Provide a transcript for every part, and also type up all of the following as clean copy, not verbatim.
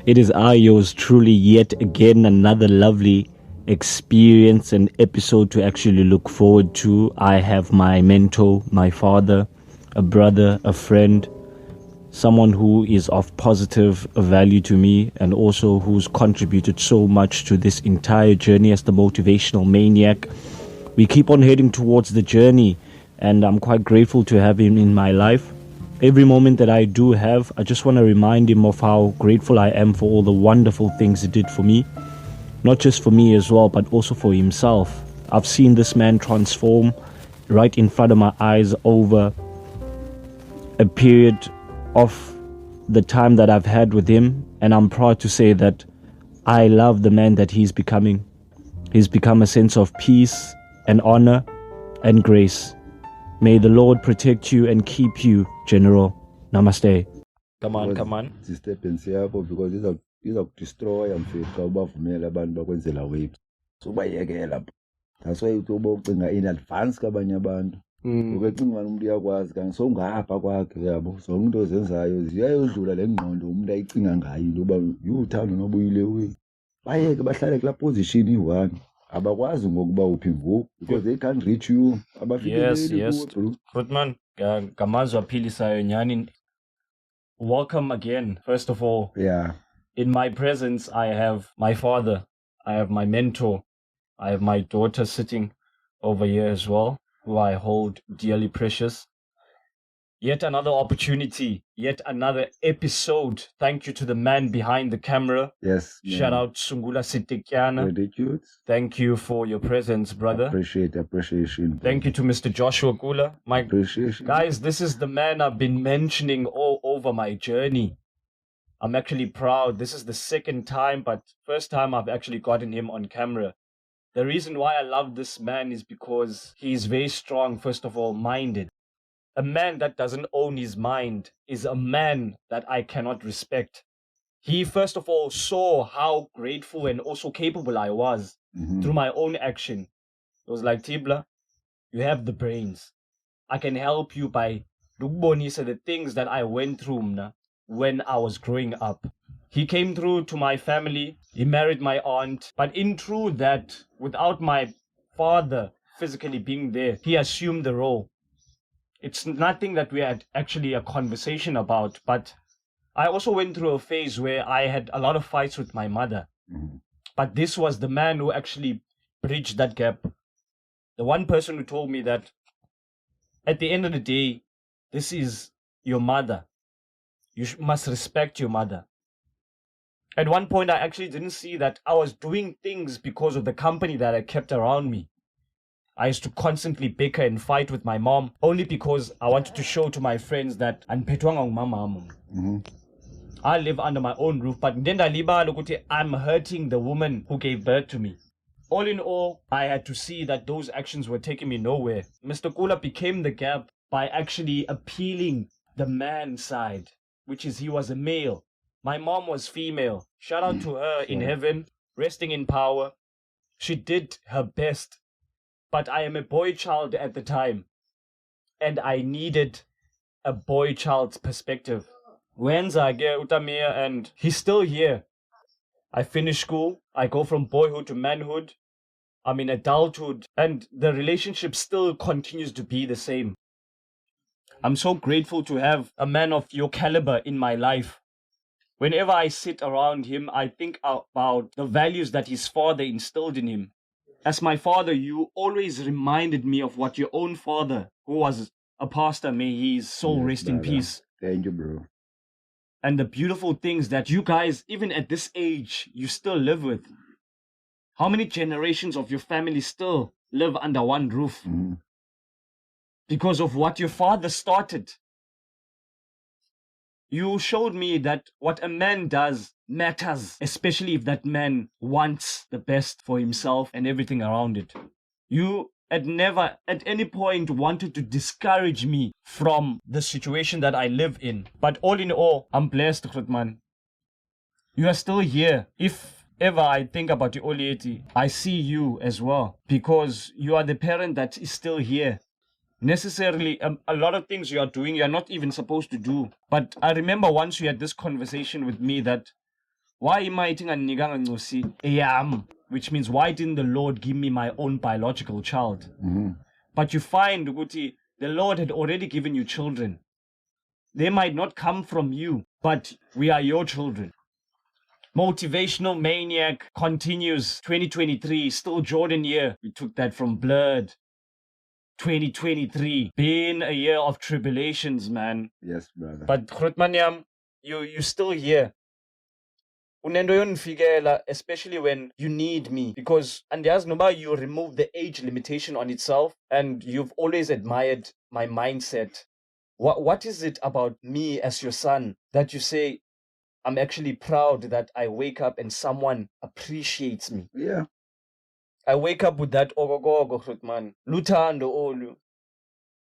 It is yours truly, yet again another lovely experience and episode to actually look forward to. I have my mentor, my father, a brother, a friend, someone who is of positive value to me and also who's contributed so much to this entire journey as the motivational maniac. We keep on heading towards the journey, and I'm quite grateful to have him in my life. Every moment that I do have, I just want to remind him of how grateful I am for all the wonderful things he did for me. Not just for me as well, but also for himself. I've seen this man transform right in front of my eyes over a period of the time that I've had with him, and I'm proud to say that I love the man that he's becoming. He's become a sense of peace and honor and grace. May the Lord protect you and keep you, General. Namaste. Come on. Disturbance yakho because iza kudestroya mfethu ubavumela abantu bakwenzela waves. So bayekela lapho. That's why utoba ucinga in advance kabanye abantu. Ubecinga umuntu uyakwazi kanti sowungapha kwakhe yabo. Zonke into ozenzayo ziyayodlula lengqondo umuntu ayicinga ngayo loba uthando nobuyile we. Bayeke bahlale kula position i1. Abakwazi ngokuba uphi ngoku because they can't reach you. Yes. Good man. Gamazwa philisayo nyani. Welcome again. First of all, in my presence, I have my father, I have my mentor, I have my daughter sitting over here as well, who I hold dearly precious. Yet another opportunity, yet another episode. Thank you to the man behind the camera. Yes. Shout out Sungula Sitikyana. Thank you for your presence, brother. Appreciation. Thank you to Mr. Joshua Kula. My appreciation. Guys, this is the man I've been mentioning all over my journey. I'm actually proud. This is the second time, but first time I've actually gotten him on camera. The reason why I love this man is because he's very strong, first of all, minded. A man that doesn't own his mind is a man that I cannot respect. He, first of all, saw how grateful and also capable I was through my own action. It was like, Tibla, you have the brains. I can help you by the things that I went through when I was growing up. He came through to my family. He married my aunt. But in true that, without my father physically being there, he assumed the role. It's nothing that we had actually a conversation about, but I also went through a phase where I had a lot of fights with my mother. But this was the man who actually bridged that gap. The one person who told me that at the end of the day, this is your mother. You must respect your mother. At one point, I actually didn't see that I was doing things because of the company that I kept around me. I used to constantly bicker and fight with my mom only because I wanted to show to my friends that I live under my own roof, but then I'm hurting the woman who gave birth to me. All in all, I had to see that those actions were taking me nowhere. Mr. Kula became the gap by actually appealing the man side, which is he was a male. My mom was female. Shout out to her in heaven, resting in power. She did her best. But I am a boy child at the time, and I needed a boy child's perspective. And he's still here. I finish school, I go from boyhood to manhood, I'm in adulthood, and the relationship still continues to be the same. I'm so grateful to have a man of your caliber in my life. Whenever I sit around him, I think about the values that his father instilled in him. As my father, you always reminded me of what your own father, who was a pastor, may his soul rest in peace. Thank you, bro. And the beautiful things that you guys, even at this age, you still live with. How many generations of your family still live under one roof? Because of what your father started. You showed me that what a man does matters, especially if that man wants the best for himself and everything around it. You had never at any point wanted to discourage me from the situation that I live in. But all in all, I'm blessed, Grootman. You are still here. If ever I think about the Olieti, I see you as well, because you are the parent that is still here. Necessarily, a lot of things you are doing, you're not even supposed to do. But I remember once you had this conversation with me that Why am I eating which means why didn't the Lord give me my own biological child? But you find Guti, the Lord had already given you children. They might not come from you, but we are your children. Motivational Maniac continues 2023, still Jordan year. We took that from Blurred. 2023, been a year of tribulations, man. Yes, brother. But Grootmaniam, you still here. Unendo yonifikela, especially when you need me, because andiyazi noba you remove the age limitation on itself, and you've always admired my mindset. What is it about me as your son that you say I'm actually proud that I wake up and someone appreciates me? Yeah. I wake up with that ogogogo, Grootman, luthando olu,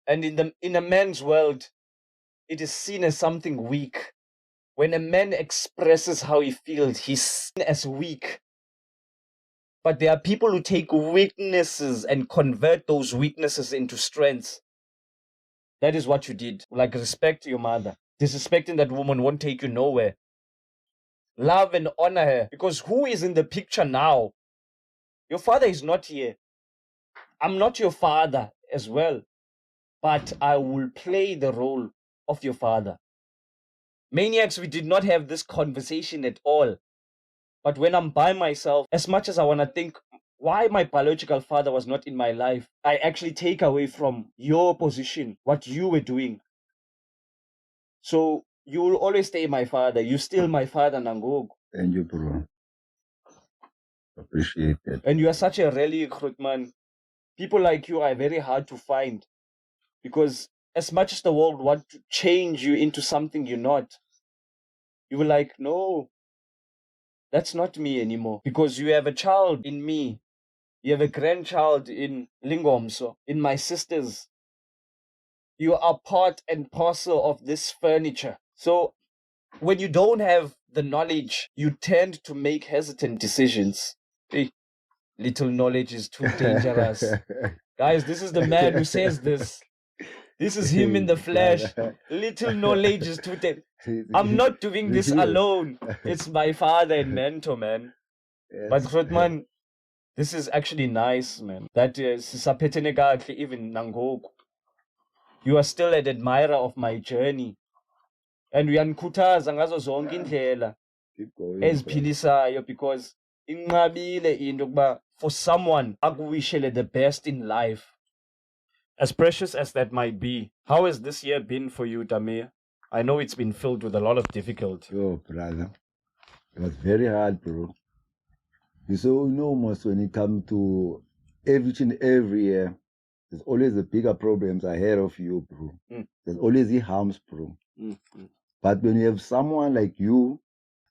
and in a man's world, it is seen as something weak. When a man expresses how he feels, he's seen as weak. But there are people who take weaknesses and convert those weaknesses into strengths. That is what you did. Like, respect your mother. Disrespecting that woman won't take you nowhere. Love and honor her. Because who is in the picture now? Your father is not here. I'm not your father as well. But I will play the role of your father. Maniacs, we did not have this conversation at all. But when I'm by myself, as much as I want to think why my biological father was not in my life, I actually take away from your position, what you were doing. So you will always stay my father. You're still my father, Nangogo. Thank you, bro. Appreciate it. And you are such a relic, man. People like you are very hard to find. Because as much as the world want to change you into something you're not, you were like, no, that's not me anymore. Because you have a child in me. You have a grandchild in Lingomso, in my sisters. You are part and parcel of this furniture. So when you don't have the knowledge, you tend to make hesitant decisions. Hey, little knowledge is too dangerous. Guys, this is the man who says this. This is him in the flesh. Little knowledge is too dangerous. I'm not doing this alone. It's my father and mentor, man. Yes. But Grootman, this is actually nice, man. That is even Nangoku. You are still an admirer of my journey. And uyangikhuthaza ngazo zonke indlela eziphilisayo, because inqabile into yokuba for someone akuwishele the best in life. As precious as that might be, how has this year been for you, Tamir? I know it's been filled with a lot of difficulty. Yo, brother. It was very hard, bro. You so almost when it comes to every year, there's always the bigger problems ahead of you, bro. There's always the harms, bro. But when you have someone like you,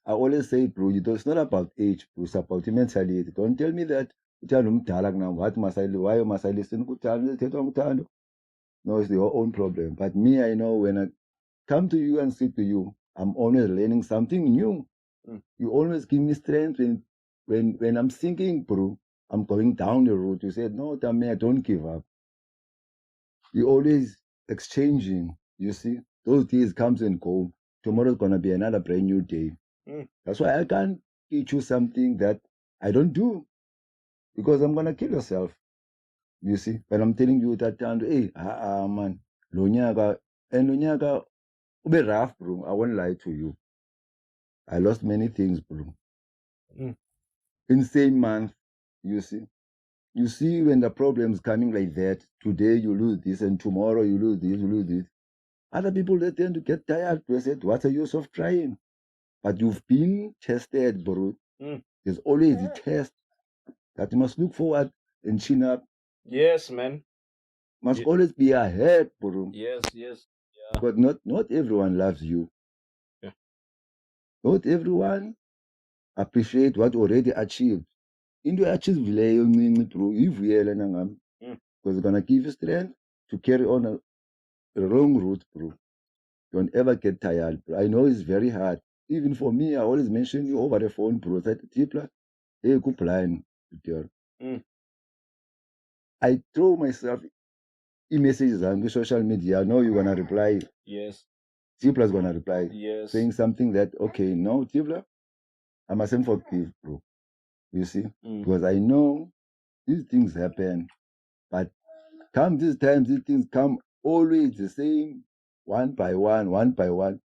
I always say, bro, it's not about age, bro. It's about your mentality. Don't tell me that. Why must I listen? No, it's your own problem. But me, I know when I come to you and speak to you, I'm always learning something new. You always give me strength when I'm thinking, bro, I'm going down the road. You said, no, Tamir, don't give up. You always exchanging, you see. Those days comes and go. Tomorrow's going to be another brand new day. That's why I can't teach you something that I don't do, because I'm going to kill yourself. You see, but I'm telling you that, hey, man, Lonyaka, and Lonyaka, be rough, bro. I won't lie to you. I lost many things, bro. In same month, you see. You see when the problem's coming like that, today you lose this and tomorrow you lose this, you lose this. Other people, they tend to get tired. They said, what's the use of trying? But you've been tested, bro. There's always a test that you must look forward and chin up. Yes, man. Must always be ahead, bro. Yes. Yeah. But not everyone loves you. Yeah. Not everyone appreciate what you already achieved. Into achieve bro, because it's gonna give you strength to carry on a wrong route, bro. Don't ever get tired, bro. I know it's very hard. Even for me, I always mention you over the phone, bro. That Tipla, hey, good plan. I throw myself in messages on the social media. I know you're gonna reply. Yes. Tipla's gonna reply. Yes. Saying something that, okay, no, Tipla, I mustn't forgive, bro. You see? Because I know these things happen, but come this time, these things come always the same, one by one,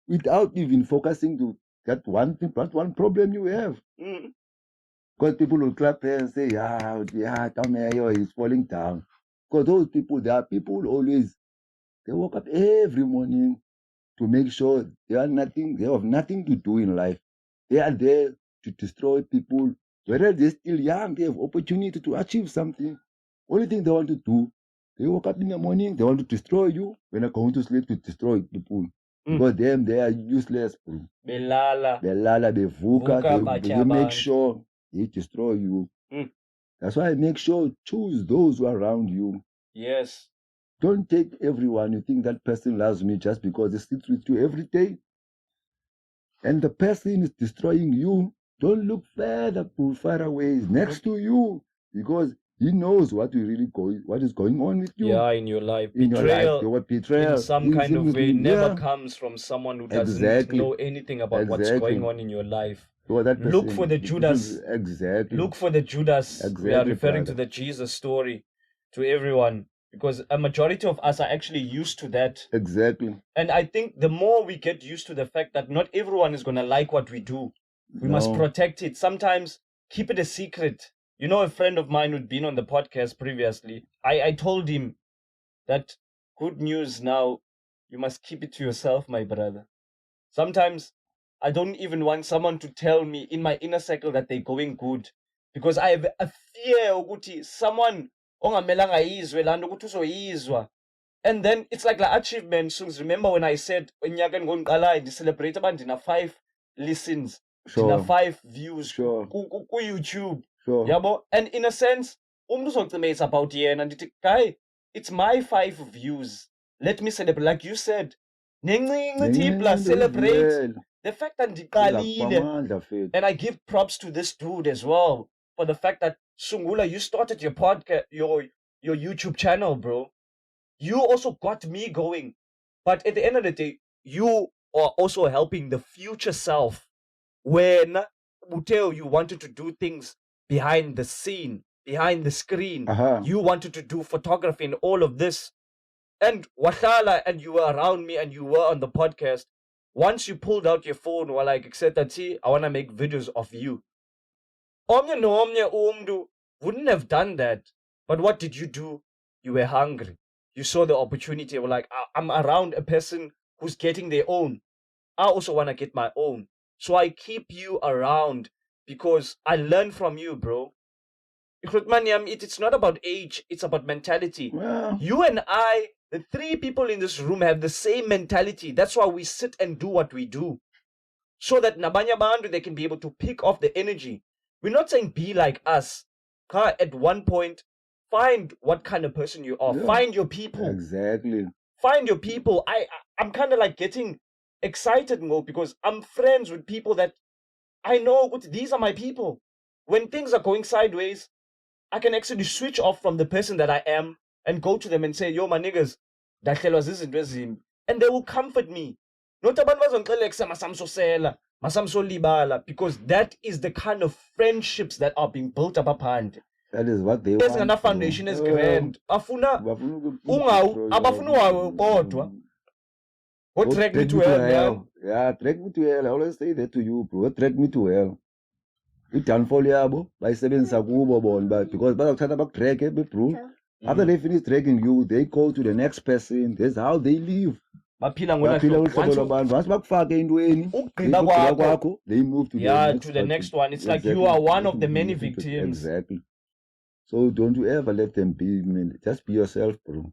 without even focusing to that one thing, that one problem you have. Because people will clap here and say, come here, he's falling down. Because those people, there are people always, they wake up every morning to make sure they have nothing to do in life. They are there to destroy people. Whereas they're still young, they have opportunity to achieve something. Only thing they want to do, they wake up in the morning, they want to destroy you. When they're going to sleep, to destroy people. Because them, they are useless. Belala, bevuka, they make sure they destroy you. That's why I make sure choose those who are around you. Yes. Don't take everyone. You think that person loves me just because they sit with you every day. And the person is destroying you. Don't look far away. He's next to you. Because he knows what is going on with you. Yeah, in your life. Betrayal in some kind of way never comes from someone who doesn't know anything about what's going on in your life. Look for the Judas. Exactly. Look for the Judas. Exactly, we are referring brother. to the Jesus story to everyone. Because a majority of us are actually used to that. Exactly. And I think the more we get used to the fact that not everyone is going to like what we do, we must protect it. Sometimes keep it a secret. You know, a friend of mine who'd been on the podcast previously, I told him that good news now, you must keep it to yourself, my brother. Sometimes I don't even want someone to tell me in my inner circle that they're going good. Because I have a fear ukuthi someone ongamelanga izwe lando ukuthi uzoyizwa. And then it's like achievements. Remember when I said when you're going to celebrate about dinner 5 listens, dinner 5 views Sure. ku YouTube. Sure. Yabo? And in a sense, it's about yen and guy, it's my 5 views. Let me celebrate, like you said. Celebrate the fact that and I give props to this dude as well for the fact that Sungula, you started your podcast, your YouTube channel, bro. You also got me going. But at the end of the day, you are also helping the future self. When Muteo, you wanted to do things behind the scene, behind the screen. You wanted to do photography and all of this. And Wahala, and you were around me and you were on the podcast. Once you pulled out your phone, were like, I want to make videos of you. Omnya umdu wouldn't have done that. But what did you do? You were hungry. You saw the opportunity. You were like, I'm around a person who's getting their own. I also want to get my own. So I keep you around because I learn from you, bro. It's not about age. It's about mentality. Well, you and I, the 3 people in this room, have the same mentality. That's why we sit and do what we do. So that Nabanya Bandu, they can be able to pick off the energy. We're not saying be like us. At one point, find what kind of person you are. Yeah. Find your people. Exactly. Find your people. I'm kind of like getting excited more because I'm friends with people that I know these are my people. When things are going sideways, I can actually switch off from the person that I am and go to them and say, yo, my niggas, and they will comfort me. Not because that is the kind of friendships that are being built up upon. That is what they There's want. enough foundation is grand. Abafuna kodwa. What drag me to hell, man? Yeah, drag me to hell. I always say that to you, bro. Drag me to hell. I-downfall yabo bayisebenzisa kubo bona because bazakuthatha bakudrage bro. After they finish dragging you, they go to the next person. That's how they live. Baphila uhlobo lwabantu once bakufake entweni ukugqiba kwakho, they move to the next one. It's like you are one of the many victims. Exactly. So don't you ever let them be, man. Just be yourself, bro.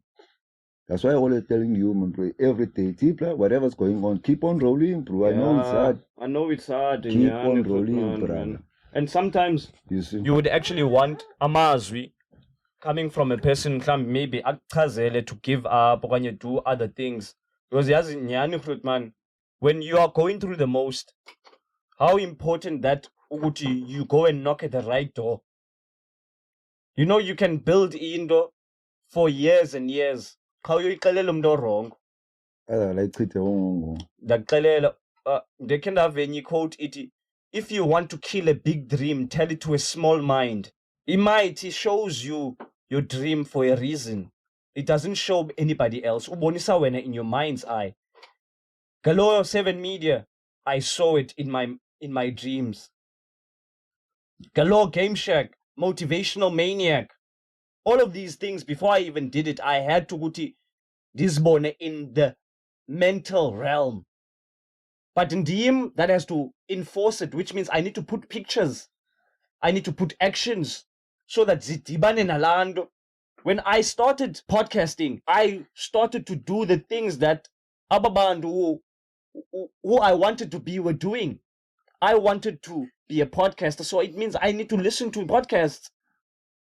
That's why I'm always telling you, man, bro, every day, Tipla, whatever's going on, keep on rolling, bro. I know it's hard. I know it's hard. Keep on rolling, bro. And sometimes you would actually want amazwi coming from a person maybe akuchazele to give up when you do other things. Because yazi nyani man, when you are going through the most, how important that ukuthi you go and knock at the right door. You know, you can build indo for years and years. How you wrong? Like They can have any quote iti. if you want to kill a big dream, tell it to a small mind. It shows you your dream for a reason. It doesn't show anybody else. Ubonisa wena in your mind's eye. Galoyo 7 Media, I saw it in my dreams. Galore Game Shack, Motivational Maniac. All of these things, before I even did it, I had to go to Disbone in the mental realm. But in DM, that has to enforce it, which means I need to put pictures. I need to put actions so that zidibane nalando. When I started podcasting, I started to do the things that ababandu who I wanted to be were doing. I wanted to be a podcaster, so it means I need to listen to podcasts.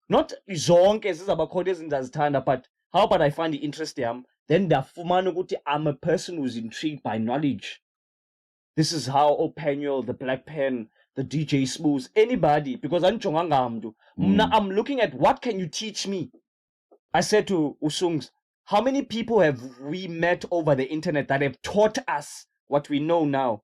Not zonke ezizabakhona ezindazithanda, but how about I find the interest yam? Then ndafumana ukuthi I'm a person who's intrigued by knowledge. This is how Openuel, the Black Pen, the DJ Smooth, anybody, because I'm looking at what can you teach me? I said to Usungs, how many people have we met over the internet that have taught us what we know now?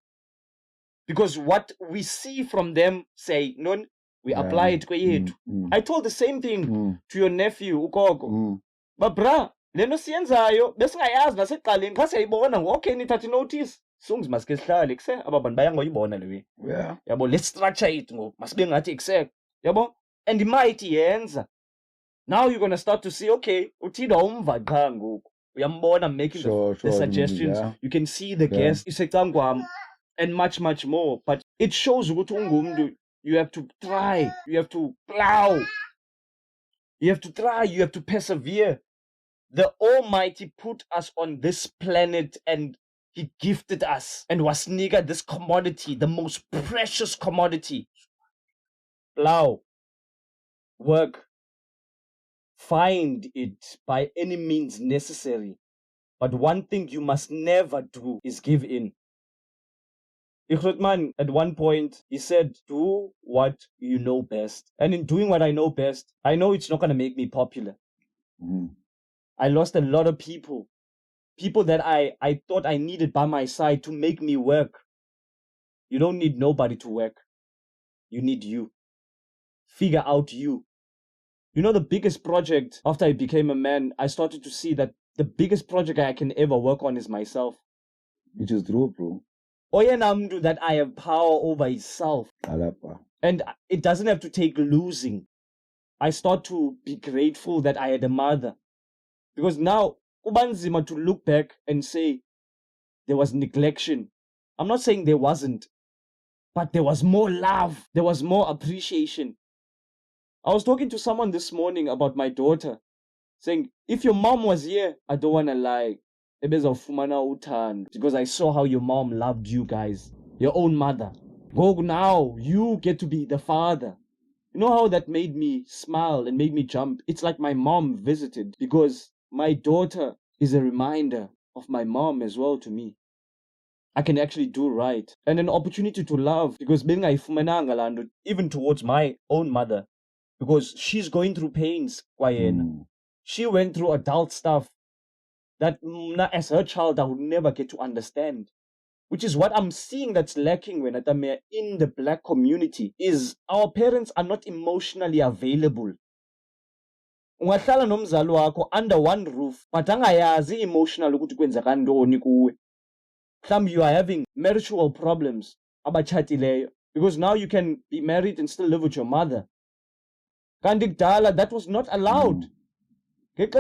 Because what we see from them say, no, we apply it. I told the same thing to your nephew, Ugogo. But bra, leno siyenzayo, besingayazi nasekuqaleni xa siyayibona okay nithathe notice. Songs must get started, except about banbayang lewe. Yeah. Yabo, let's structure it. Must be ngathi except. Yabo, and the mighty ends. Now you're gonna start to see, okay, utida umva kangu. Uyambona making the suggestions. Yeah. You can see the guests. Isekangwam. And much, much more. But it shows you have to try. You have to plow. You have to try. You have to persevere. The Almighty put us on this planet and He gifted us and was nigga this commodity, the most precious commodity. Plow. Work. Find it by any means necessary. But one thing you must never do is give in. Ikhrutman, at one point, he said, do what you know best. And in doing what I know best, I know it's not going to make me popular. I lost a lot of people. People that I thought I needed by my side to make me work. You don't need nobody to work. You need you. Figure out you. You know, the biggest project, after I became a man, I started to see that the biggest project I can ever work on is myself. Which is true, bro. Oyenamdu that I have power over himself. And it doesn't have to take losing. I start to be grateful that I had a mother. Because now, kubanzima to look back and say there was neglection. I'm not saying there wasn't. But there was more love. There was more appreciation. I was talking to someone this morning about my daughter. Saying, if your mom was here, I don't want to lie. Because I saw how your mom loved you guys. Your own mother. Go now, you get to be the father. You know how that made me smile and made me jump? It's like my mom visited. Because my daughter is a reminder of my mom as well to me. I can actually do right. And an opportunity to love. Because even towards my own mother. Because she's going through pains. She went through adult stuff that as her child I would never get to understand. Which is what I'm seeing that's lacking when in the black community is our parents are not emotionally available. Ungahlala nomzali wakho under one roof, but angayazi emotional ukuthi kwenzeka ntoni kuwe. Mhlawumbe you are having marital problems abatshatileyo because now you can be married and still live with your mother. Kanti kudala that was not allowed. When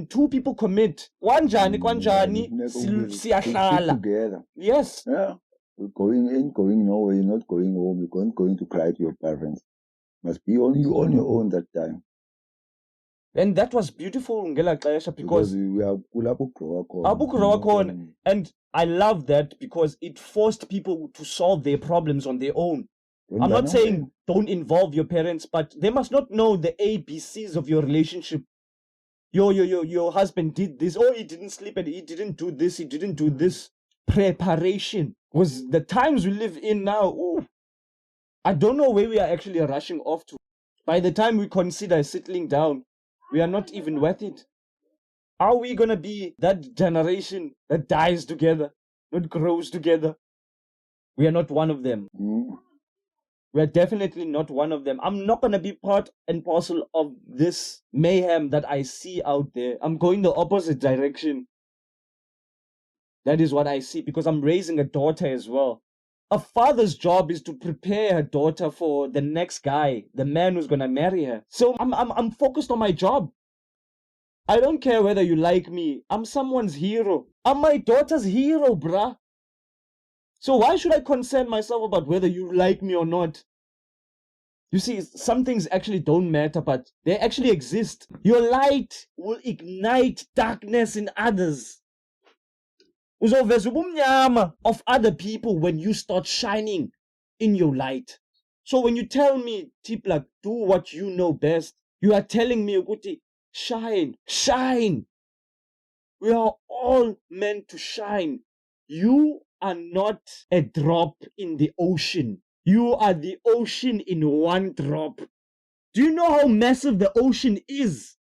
two people commit, kwanjani siyahlala together. Yes. Yeah. You're going nowhere, you're not going home, you're going to cry to your parents. Must be on your own that time. And that was beautiful because we are Kula. And I love that because it forced people to solve their problems on their own. I'm not saying don't involve your parents, but they must not know the ABCs of your relationship. Your husband did this. Oh, he didn't sleep and he didn't do this. He didn't do this. Preparation was the times we live in now. Ooh, I don't know where we are actually rushing off to. By the time we consider settling down, we are not even worth it. Are we going to be that generation that dies together, that grows together? We are not one of them. We are definitely not one of them. I'm not going to be part and parcel of this mayhem that I see out there. I'm going the opposite direction. That is what I see, because I'm raising a daughter as well. A father's job is to prepare her daughter for the next guy, the man who's going to marry her. So I'm focused on my job. I don't care whether you like me. I'm someone's hero. I'm my daughter's hero, bruh. So why should I concern myself about whether you like me or not? You see, some things actually don't matter, but they actually exist. Your light will ignite darkness in others. Uzoveza ubumnyama of other people when you start shining in your light. So when you tell me, Tipla, do what you know best, you are telling me, Uguti, shine, shine. We are all meant to shine. You are not a drop in the ocean. You are the ocean in one drop. Do you know how massive the ocean is?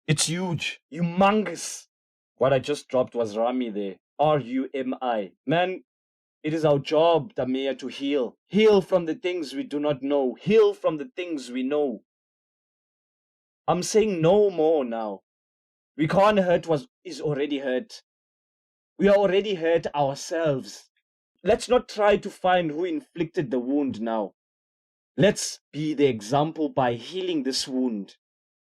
It's huge, humongous. What I just dropped was Rami there. R-U-M-I. Man, it is our job, Tamir, to heal. Heal from the things we do not know. Heal from the things we know. I'm saying no more now. We can't hurt what is already hurt. We are already hurt ourselves. Let's not try to find who inflicted the wound now. Let's be the example by healing this wound.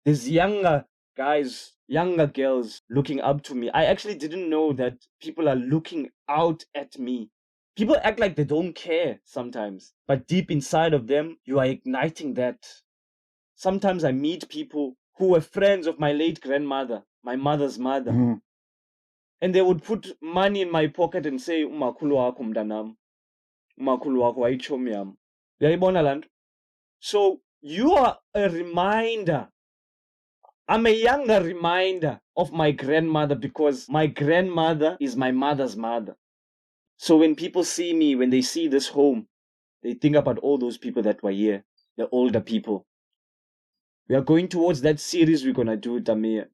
There's younger guys, younger girls looking up to me. I actually didn't know that people are looking out at me. People act like they don't care sometimes, but deep inside of them, you are igniting that. Sometimes I meet people who were friends of my late grandmother, my mother's mother. And they would put money in my pocket and say, umakhulu wakho mntanam, umakhulu wakho wayichomi yam. Uyayibona laa nto? So you are a reminder. I'm a younger reminder of my grandmother, because my grandmother is my mother's mother. So when people see me, when they see this home, they think about all those people that were here, the older people. We are going towards that series we're going to do, Tamir,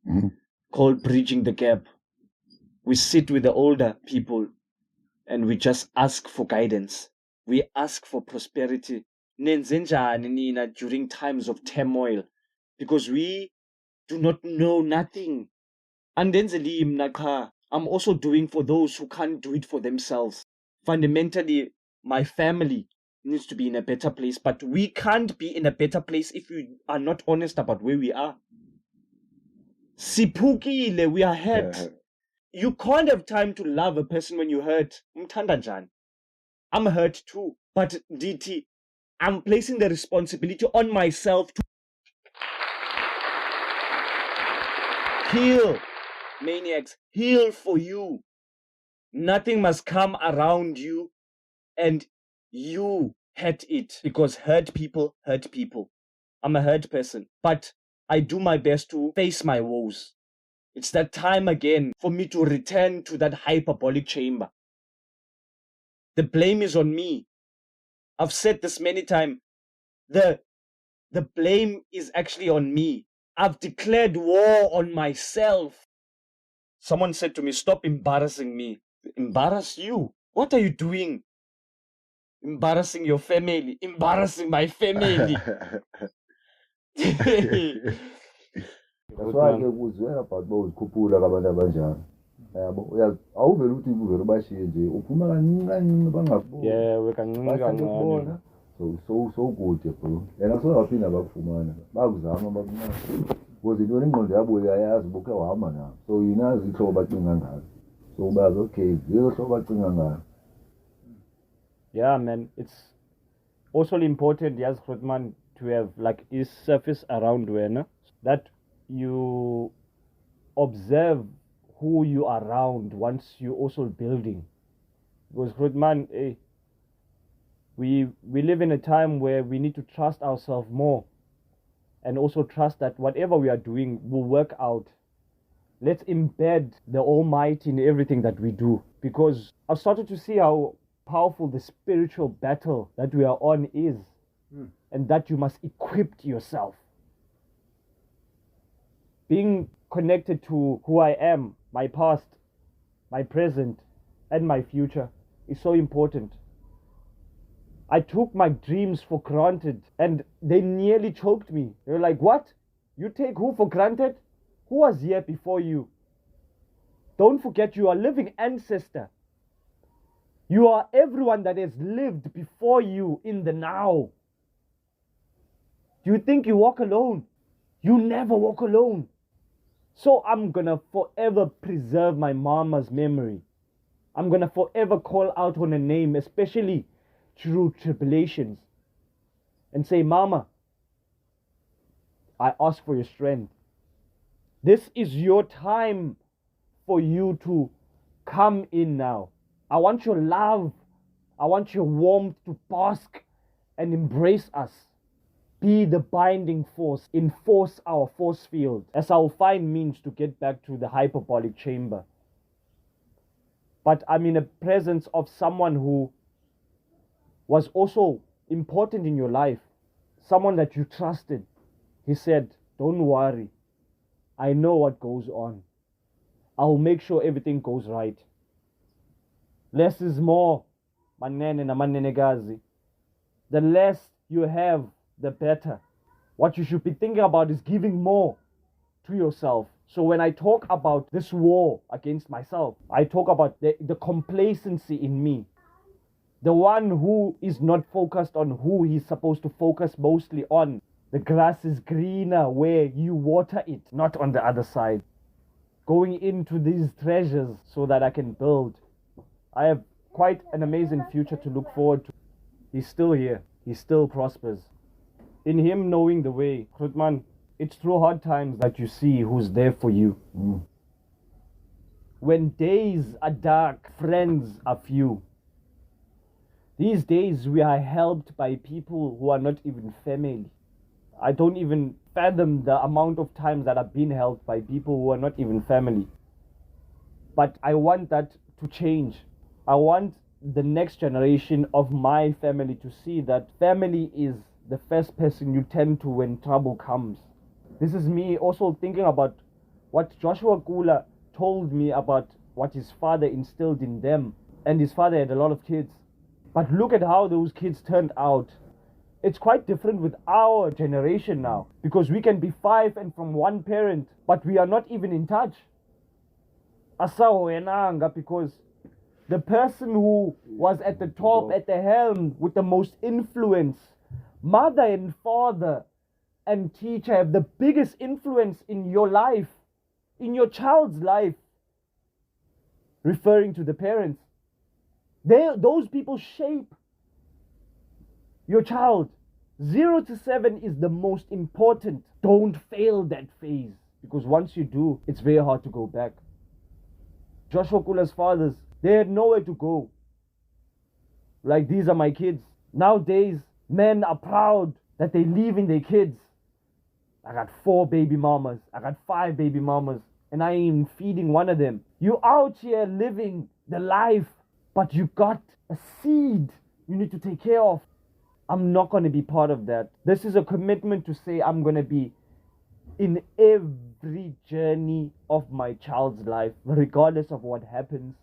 called Bridging the Gap. We sit with the older people and we just ask for guidance. We ask for prosperity. Nenzenjani nina during times of turmoil, because we do not know nothing. And then I'm also doing for those who can't do it for themselves. Fundamentally, my family needs to be in a better place, but we can't be in a better place if we are not honest about where we are. Sipukile, we are hurt. You can't have time to love a person when you're hurt. I'm hurt too. But DT, I'm placing the responsibility on myself to heal. Maniacs, heal for you. Nothing must come around you and you hurt it, because hurt people hurt people. I'm a hurt person, but I do my best to face my woes. It's that time again for me to return to that hyperbolic chamber. The blame is on me. I've said this many times. The blame is actually on me. I've declared war on myself. Someone said to me, stop embarrassing me. Embarrass you? What are you doing? Embarrassing your family. Embarrassing my family. That's why ke kuzwela about bawuzikhuphula kabantu abanjani. Yabo awuveli ukuthi uvele bashiye nje uphuma kancane bangakubona. Yeah, kancane kancane. So good bro. Yena sowaphinda bakufumana. Bakuzama bakumana. Because intoni ingqondo yabo uyayazi bokhe wahamba nabo. So yinazi ihlobo bacinga ngayo. So bazi okay, zero hlobo bacinga ngayo. Yeah, man, it's also important, yes, Grootman, to have like a surface around where that you observe who you are around once you're also building. Because Grootman, we live in a time where we need to trust ourselves more, and also trust that whatever we are doing will work out. Let's embed the Almighty in everything that we do, because I've started to see how powerful the spiritual battle that we are on is, and that you must equip yourself. Being connected to who I am, my past, my present, and my future is so important. I took my dreams for granted and they nearly choked me. They were like, what? You take who for granted? Who was here before you? Don't forget you are a living ancestor. You are everyone that has lived before you in the now. Do you think you walk alone? You never walk alone. So I'm gonna forever preserve my mama's memory. I'm gonna forever call out on her name, especially through tribulations, and say, Mama, I ask for your strength. This is your time for you to come in now. I want your love. I want your warmth to bask and embrace us. Be the binding force. Enforce our force field as I'll find means to get back to the hyperbolic chamber. But I'm in the presence of someone who was also important in your life. Someone that you trusted. He said, don't worry. I know what goes on. I'll make sure everything goes right. Less is more, manene na manenekazi. The less you have, the better. What you should be thinking about is giving more to yourself. So when I talk about this war against myself, I talk about the complacency in me. The one who is not focused on who he's supposed to focus mostly on. The grass is greener where you water it, not on the other side. Going into these treasures so that I can build. I have quite an amazing future to look forward to. He's still here. He still prospers. In him knowing the way, Grootman, it's through hard times that you see who's there for you. When days are dark, friends are few. These days we are helped by people who are not even family. I don't even fathom the amount of times that I've been helped by people who are not even family. But I want that to change. I want the next generation of my family to see that family is the first person you turn to when trouble comes. This is me also thinking about what Joshua Kula told me about what his father instilled in them. And his father had a lot of kids. But look at how those kids turned out. It's quite different with our generation now. Because we can be 5 and from one parent, but we are not even in touch. Because the person who was at the top, at the helm, with the most influence, mother and father and teacher have the biggest influence in your life, in your child's life, referring to the parents. Those people shape your child. 0 to 7 is the most important. Don't fail that phase, because once you do, it's very hard to go back. Joshua Kula's fathers, they had nowhere to go. Like, these are my kids. Nowadays, men are proud that they leave in their kids. I got 4 baby mamas. I got 5 baby mamas. And I ain't feeding one of them. You out here living the life, but you got a seed you need to take care of. I'm not going to be part of that. This is a commitment to say I'm going to be in every journey of my child's life, regardless of what happens.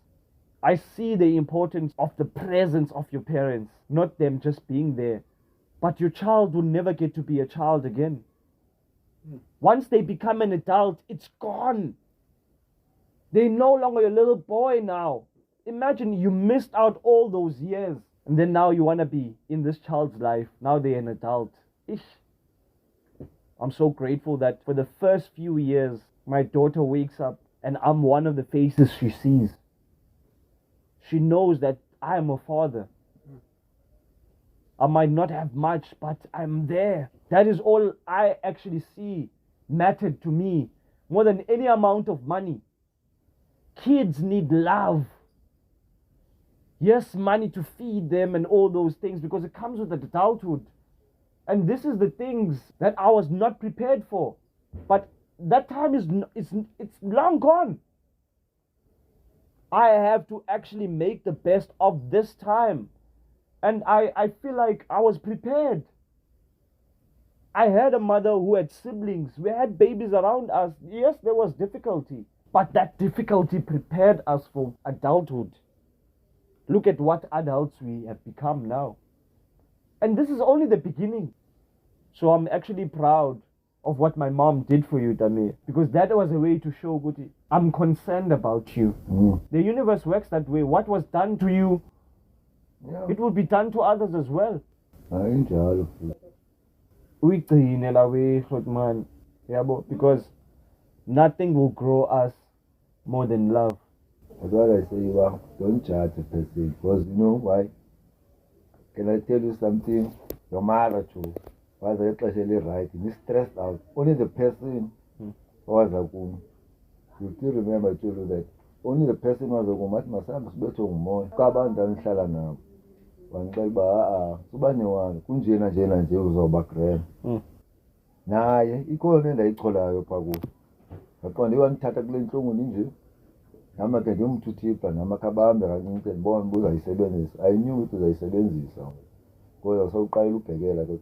I see the importance of the presence of your parents, not them just being there. But your child will never get to be a child again. Once they become an adult, it's gone. They're no longer a little boy now. Imagine you missed out all those years. And then now you want to be in this child's life. Now they're an adult. Ish. I'm so grateful that for the first few years, my daughter wakes up and I'm one of the faces she sees. She knows that I am a father. I might not have much, but I'm there. That is all I actually see mattered to me more than any amount of money. Kids need love. Yes, money to feed them and all those things, because it comes with adulthood. And this is the things that I was not prepared for. But that time it's long gone. I have to actually make the best of this time. And I feel like I was prepared. I had a mother who had siblings. We had babies around us. Yes, there was difficulty. But that difficulty prepared us for adulthood. Look at what adults we have become now. And this is only the beginning. So I'm actually proud of what my mom did for you, Dami, because that was a way to show Guti, I'm concerned about you. The universe works that way. What was done to you, it will be done to others as well. Uyigcine la way, man. Because nothing will grow us more than love. That's what I say, well, don't judge a person, because you know why? Can I tell you something? Your mother too was actually right. He's stressed out. Only the person was a woman. You still remember, I told you that only the person was a woman. My son was better more. Kaban dan shala na. Wangal ba subani wan kunjena jena nje uzobakren. Naye ikho nenda icholayo phaku. Ngaqonda iwanithatha kule nhlungu ninje. Nama ke ndimthuthipa nama khabambe kancinci ndibona ubuzayisebenzisa. I knew ukuthi uzayisebenzisa. Kodwa sawuqala ubhekela ke.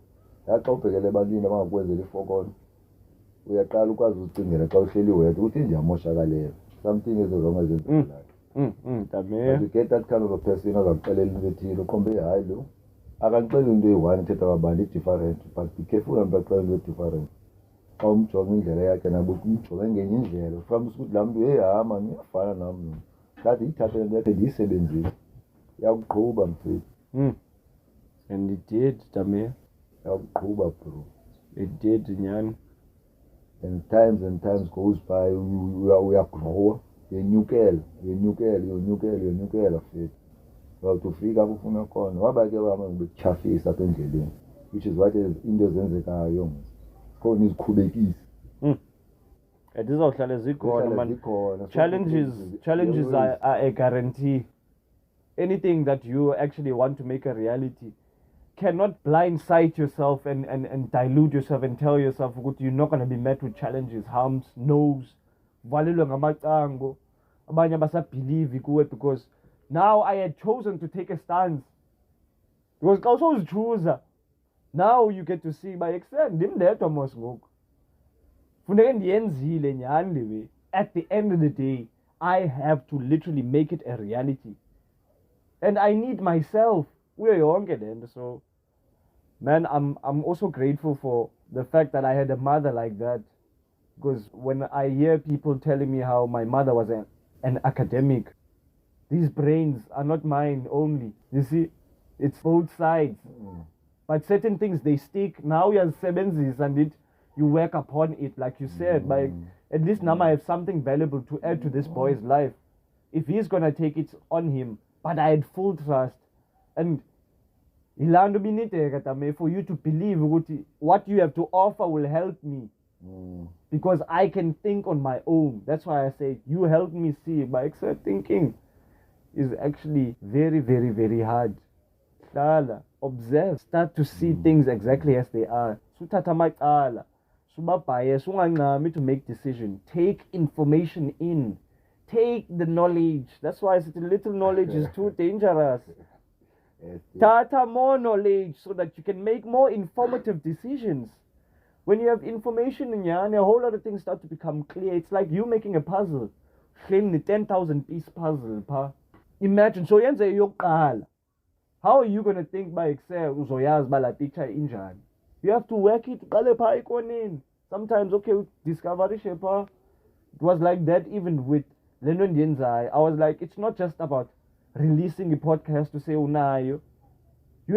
Xa ubhekele ebantwini abangakwenzela ifokono. Uyaqala ukwazi ucingela xa uhleli wedwa ukuthi nje amoshakaleyo. Something is wrong as it. You get that kind of a person ozakuxelela into ethile uqombe hayi lo. Akanixeli into eyi-one ithetha kabantu i-different, but be careful and baxela into e-different. Xa umjonga indlela yakhe nabo umjonge ngenye indlela ufumanisa ukuthi laa mntu hama uyafana nam ngathi yithathe lento yakhe ndiyisebenzile yakuqhuba mfethu. And it did, Tamir. Yakuqhuba bro. It did, nyani. And times goes by uyagrowa yenyukela mfethu. Wawutufika apho ufuna khona waba ke wama ngibekutyhafisa apha endleleni, which is what into zenzekayo khona izikhubekisi. Zizawuhlala zikhona man. Challenges are a guarantee. Anything that you actually want to make a reality cannot blindside yourself and dilute yourself and tell yourself that you're not going to be met with challenges, harms, no's, valelwe ngamacango. Abanye abasabelieve kuwe because now I had chosen to take a stance. Because also choose. Now you get to see by extent ndimndedwa mos ngoku. Funeke ndiyenzile nyani le way. At the end of the day, I have to literally make it a reality. And I need myself. Kuyo yonke lento. So man, I'm also grateful for the fact that I had a mother like that. Because when I hear people telling me how my mother was an academic, these brains are not mine only. You see, it's both sides. But certain things, they stick. Now you have sebenzis and it, you work upon it, like you said. But at least now I have something valuable to add to this boy's life. If he's going to take it on him, but I had full trust. And for you to believe what you have to offer will help me. Because I can think on my own. That's why I say you help me see. By except thinking is actually very, very, very hard. Observe, start to see things exactly as they are. To make decision. Take information in. Take the knowledge. That's why I said little knowledge is too dangerous. Tata more knowledge so that you can make more informative decisions. When you have information in your hand, a whole lot of things start to become clear. It's like you making a puzzle. 10,000 piece puzzle. Imagine, so how are you going to think by Excel? You have to work it. Sometimes, okay, discovery shaper. It was like that even with Lennon Yenzai. I was like, it's not just about releasing a podcast to say, oh, nah, you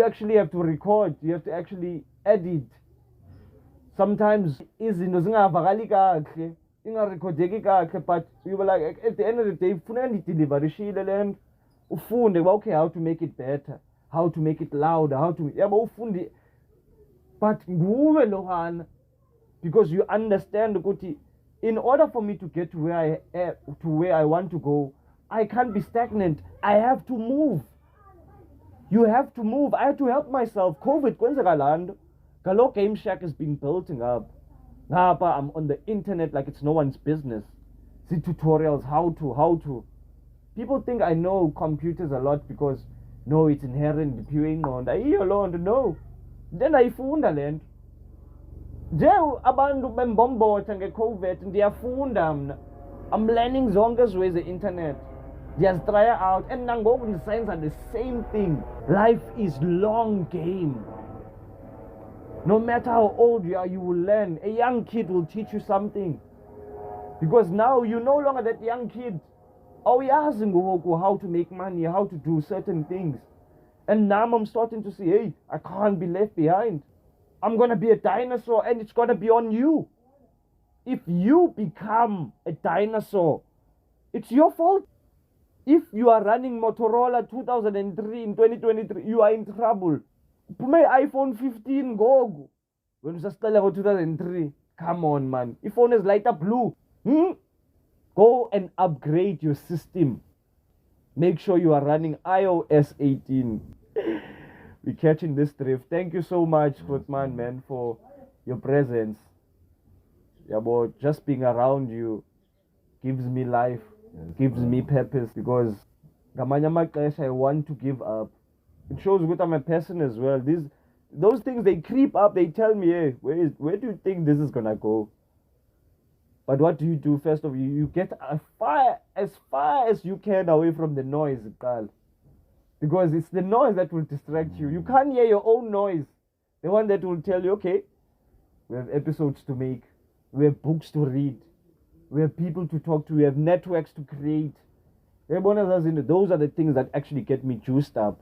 actually have to record. You have to actually edit. Sometimes izinto zingavakali kahle, ingarekhodeki kahle, but you were like, at the end of the day, ufuna ndideliver ishile lento. Ufunde, okay, how to make it better, how to make it louder, how to, ufunde. But nguwe lohana, because you understand ukuthi in order for me to get to where I want to go, I can't be stagnant. I have to move. You have to move. I have to help myself. COVID kwenzeka lando. Galo Game Shack is being building up. Ngapa I'm on the internet like it's no one's business. See tutorials how to. People think I know computers a lot because no, it's inherent viewing on. I hear alone no. Then I found a land. Je abantu bembombotha nge-COVID ndiyafunda mna. I'm learning zonke ways the internet. Ndiyazitry out and nangoku ndisenza the same thing. Life is long game. No matter how old you are, you will learn. A young kid will teach you something. Because now you're no longer that young kid. Oh, yeah, how to make money, how to do certain things. And now I'm starting to see, hey, I can't be left behind. I'm going to be a dinosaur and it's going to be on you. If you become a dinosaur, it's your fault. If you are running Motorola 2003 in 2023, you are in trouble. My iPhone 15, go. When you start 2003, come on, man. If phone is light up blue, go and upgrade your system. Make sure you are running iOS 18. We're catching this drift. Thank you so much, Footman, man, for your presence. Yeah, but just being around you gives me life, gives me purpose, because I want to give up. It shows what I'm a person as well. Those things, they creep up. They tell me, hey, where do you think this is gonna go? But what do you do? First of all, you get as far as you can away from the noise, Carl. Because it's the noise that will distract you. You can't hear your own noise. The one that will tell you, okay, we have episodes to make, we have books to read, we have people to talk to, we have networks to create. Those are the things that actually get me juiced up.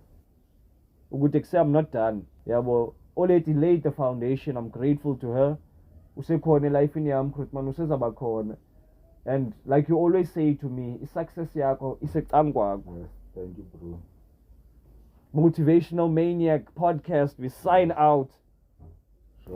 I'm not done. Yeah, but already laid the foundation. I'm grateful to her. Life in and like you always say to me, success yako is a Thank you, bro. Motivational Maniac podcast. We sign out.